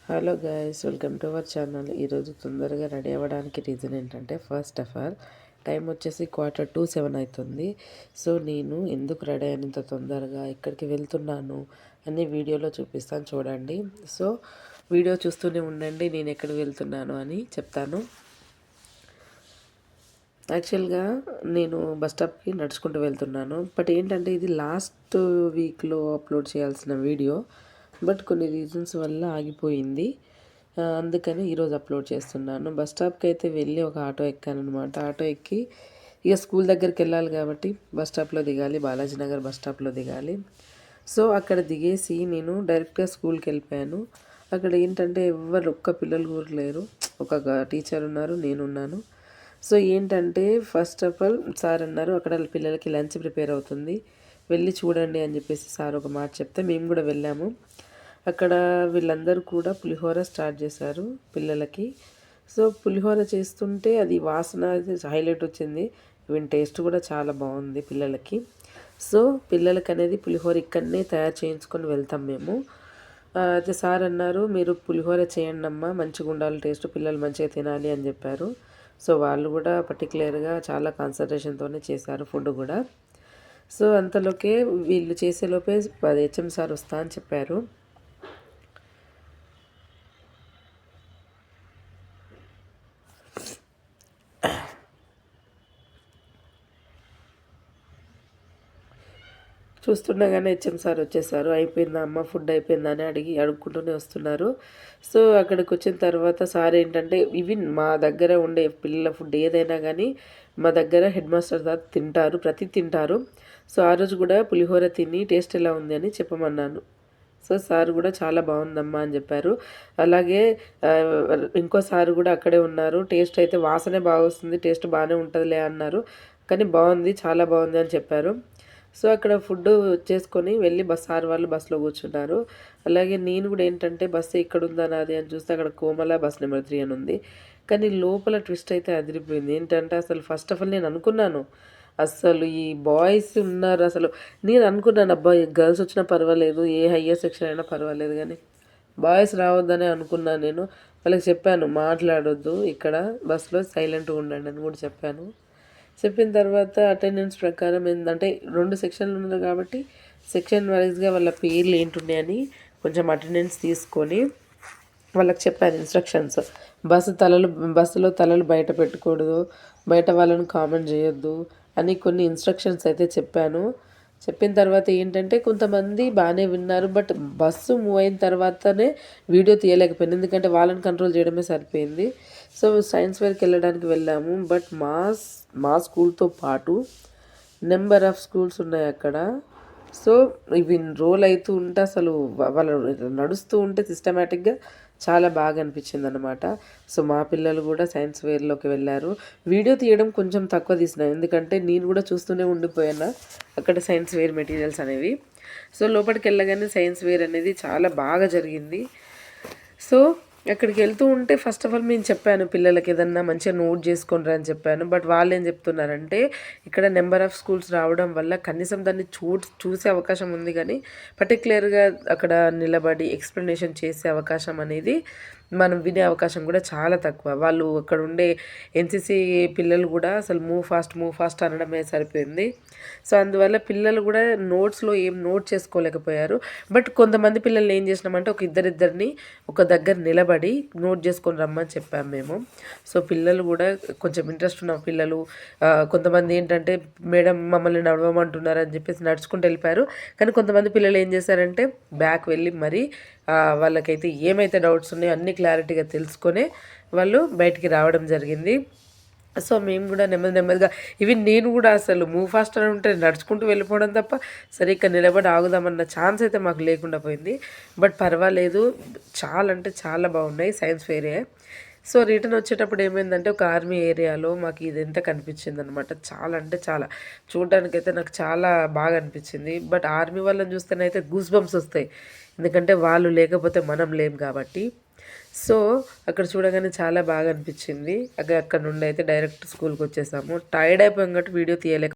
Hello guys, welcome to our channel. ఈరోజు తొందరగా ready అవ్వడానికి రీజన్ ఏంటంటే, ఫస్ట్ ఆఫ్ ఆల్ టైం వచ్చేసి 6:45 అవుతుంది. సో నేను ఎందుకు రెడీ అయినంత తొందరగా ఎక్కడికి వెళ్తున్నాను అని వీడియోలో చూపిస్తాను, చూడండి. సో వీడియో చూస్తూనే ఉండండి, నేను ఎక్కడికి వెళ్తున్నాను అని చెప్తాను. యాక్చువల్గా నేను బస్ స్టాప్కి నడుచుకుంటూ వెళ్తున్నాను. బట్ ఏంటంటే ఇది లాస్ట్ వీక్లో అప్లోడ్ చేయాల్సిన వీడియో, బట్ కొన్ని రీజన్స్ వల్ల ఆగిపోయింది. అందుకని ఈరోజు అప్లోడ్ చేస్తున్నాను. బస్ స్టాప్కి అయితే వెళ్ళి ఒక ఆటో ఎక్కానమాట. ఆటో ఎక్కి ఇక స్కూల్ దగ్గరికి వెళ్ళాలి కాబట్టి బస్ స్టాప్లో దిగాలి, బాలాజీ నగర్ బస్ స్టాప్లో దిగాలి. సో అక్కడ దిగేసి నేను డైరెక్ట్గా స్కూల్కి వెళ్ళిపోయాను. అక్కడ ఏంటంటే ఒక్క పిల్లలు కూడా లేరు, ఒక టీచర్ ఉన్నారు, నేనున్నాను. సో ఏంటంటే ఫస్ట్ ఆఫ్ ఆల్ సార్ అన్నారు అక్కడ పిల్లలకి లంచ్ ప్రిపేర్ అవుతుంది, వెళ్ళి చూడండి అని చెప్పేసి సార్ ఒక మాట చెప్తే మేము కూడా వెళ్ళాము. అక్కడ వీళ్ళందరూ కూడా పులిహోర స్టార్ట్ చేశారు పిల్లలకి. సో పులిహోర చేస్తుంటే అది వాసన హైలైట్ వచ్చింది. ఈవెన్ టేస్ట్ కూడా చాలా బాగుంది పిల్లలకి. సో పిల్లలకి అనేది పులిహోర ఇక్కడనే తయారు చేయించుకొని వెళ్తాం మేము. అయితే సార్ అన్నారు మీరు పులిహోర చేయండి అమ్మా, మంచిగా ఉండాలి టేస్ట్, పిల్లలు మంచిగా తినాలి అని చెప్పారు. సో వాళ్ళు కూడా పర్టికులర్గా చాలా కాన్సన్ట్రేషన్తోనే చేశారు ఫుడ్ కూడా. సో అంతలోకే వీళ్ళు చేసేలోపే హెచ్ఎం సార్ వస్తా అని చెప్పారు. చూస్తుండగానే హెచ్ఎం సార్ వచ్చేసారు. అయిపోయిందా అమ్మ, ఫుడ్ అయిపోయిందా అని అడుక్కుంటూనే వస్తున్నారు. సో అక్కడికి వచ్చిన తర్వాత సార్ ఏంటంటే ఈవెన్ మా దగ్గర ఉండే పిల్లల ఫుడ్ ఏదైనా కానీ మా దగ్గర హెడ్ మాస్టర్ దాకా తింటారు, తింటారు. సో ఆ రోజు కూడా పులిహోర తిని టేస్ట్ ఎలా ఉంది అని చెప్పమన్నాను. సో సార్ కూడా చాలా బాగుందమ్మా అని చెప్పారు. అలాగే ఇంకో సార్ కూడా అక్కడే ఉన్నారు. టేస్ట్ అయితే వాసనే బాగా వస్తుంది, టేస్ట్ బాగానే ఉంటుందిలే అన్నారు. కానీ బాగుంది, చాలా బాగుంది అని చెప్పారు. సో అక్కడ ఫుడ్ చేసుకొని వెళ్ళి సార్ వాళ్ళు బస్సులో కూర్చున్నారు. అలాగే నేను కూడా ఏంటంటే బస్సు ఇక్కడ ఉందని అది అని చూస్తే అక్కడ కోమల బస్ నెంబర్ 3 అని ఉంది. కానీ లోపల ట్విస్ట్ అయితే అదిరిపోయింది. ఏంటంటే అసలు ఫస్ట్ ఆఫ్ ఆల్ నేను అనుకున్నాను అసలు ఈ బాయ్స్ ఉన్నారు, అసలు నేను అనుకున్నాను అబ్బాయి గర్ల్స్ వచ్చినా పర్వాలేదు, ఏ హయ్యర్ సెక్షన్ అయినా పర్వాలేదు, కానీ బాయ్స్ రావద్దనే అనుకున్నాను. నేను వాళ్ళకి చెప్పాను మాట్లాడొద్దు, ఇక్కడ బస్సులో సైలెంట్గా ఉండండి అని కూడా చెప్పాను. చెప్పిన తర్వాత అటెండెన్స్ ప్రకారం ఏంటంటే 2 సెక్షన్లు ఉన్నారు కాబట్టి సెక్షన్ వైజ్గా వాళ్ళ పేర్లు ఏంటున్నాయని కొంచెం అటెండెన్స్ తీసుకొని వాళ్ళకి చెప్పాను ఇన్స్ట్రక్షన్స్. బస్సులో తలలు బయట పెట్టకూడదు, బయట వాళ్ళని కామెంట్ చేయొద్దు అని కొన్ని ఇన్స్ట్రక్షన్స్ అయితే చెప్పాను. చెప్పిన తర్వాత ఏంటంటే కొంతమంది బాగానే విన్నారు, బట్ బస్సు మూవ్ అయిన తర్వాతనే వీడియో తీయలేకపోయింది, ఎందుకంటే వాళ్ళని కంట్రోల్ చేయడమే సరిపోయింది. సో సైన్స్ ఫేర్కి వెళ్ళడానికి వెళ్ళాము. బట్ మా స్కూల్తో పాటు నెంబర్ ఆఫ్ స్కూల్స్ ఉన్నాయి అక్కడ. సో ఇవి రోల్ అవుతూ ఉంటే అసలు వాళ్ళు నడుస్తూ ఉంటే సిస్టమేటిక్గా చాలా బాగా అనిపించింది అనమాట. సో మా పిల్లలు కూడా సైన్స్ ఫేర్లోకి వెళ్ళారు. వీడియో తీయడం కొంచెం తక్కువ తీసిన, ఎందుకంటే నేను కూడా చూస్తూనే ఉండిపోయాను అక్కడ సైన్స్ ఫేర్ మెటీరియల్స్ అనేవి. సో లోపలికి వెళ్ళగానే సైన్స్ ఫేర్ అనేది చాలా బాగా జరిగింది. సో అక్కడికి వెళ్తూ ఉంటే ఫస్ట్ ఆఫ్ ఆల్ నేను చెప్పాను పిల్లలకి ఏదన్నా మంచిగా నోట్ చేసుకుంటారు అని చెప్పాను. బట్ వాళ్ళు ఏం చెప్తున్నారంటే ఇక్కడ నెంబర్ ఆఫ్ స్కూల్స్ రావడం వల్ల కనీసం దాన్ని చూసే అవకాశం ఉంది, కానీ పర్టికులర్గా అక్కడ నిలబడి ఎక్స్ప్లెనేషన్ చేసే అవకాశం అనేది మనం వినే అవకాశం కూడా చాలా తక్కువ. వాళ్ళు అక్కడ ఉండే ఎన్సీసీ పిల్లలు కూడా అసలు మూవ్ ఫాస్ట్ అనడమే సరిపోయింది. సో అందువల్ల పిల్లలు కూడా నోట్స్లో ఏం నోట్ చేసుకోలేకపోయారు. బట్ కొంతమంది పిల్లలు ఏం చేసినామంటే ఒక ఇద్దరిని ఒక దగ్గర నిలబడి నోట్ చేసుకొని రమ్మని చెప్పాము మేము. సో పిల్లలు కూడా కొంచెం ఇంట్రెస్ట్ ఉన్న పిల్లలు, కొంతమంది ఏంటంటే మేడం మమ్మల్ని నడవమంటున్నారు అని చెప్పేసి నడుచుకుంటూ వెళ్ళిపోయారు. కానీ కొంతమంది పిల్లలు ఏం చేశారంటే బ్యాక్ వెళ్ళి మరి వాళ్ళకైతే ఏమైతే డౌట్స్ ఉన్నాయో అన్నీ క్లారిటీగా తెలుసుకొని వాళ్ళు బయటికి రావడం జరిగింది. సో మేము కూడా నెమ్మదిగా ఈవెన్ నేను కూడా అసలు మూవ్ ఫాస్ట్ అని ఉంటే నడుచుకుంటూ వెళ్ళిపోవడం తప్ప సరిగ్గా నిలబడి ఆగుదామన్న ఛాన్స్ అయితే మాకు లేకుండా పోయింది. బట్ పర్వాలేదు, చాలా అంటే చాలా బాగున్నాయి సైన్స్ ఫేరే. సో రిటర్న్ వచ్చేటప్పుడు ఏమైందంటే ఒక ఆర్మీ ఏరియాలో మాకు ఇది ఎంత కనిపించింది అనమాట. చాలా అంటే చాలా చూడడానికైతే నాకు చాలా బాగా అనిపించింది. బట్ ఆర్మీ వాళ్ళని చూస్తేనైతే గూస్ బంప్స్ వస్తాయి, ఎందుకంటే వాళ్ళు లేకపోతే మనం లేం కాబట్టి. సో అక్కడ చూడగానే చాలా బాగా అనిపించింది. అక్కడ నుండి అయితే డైరెక్ట్ స్కూల్కి వచ్చేసాము. టైర్డ్ అయిపోయాం కాబట్టి వీడియో తీయలేక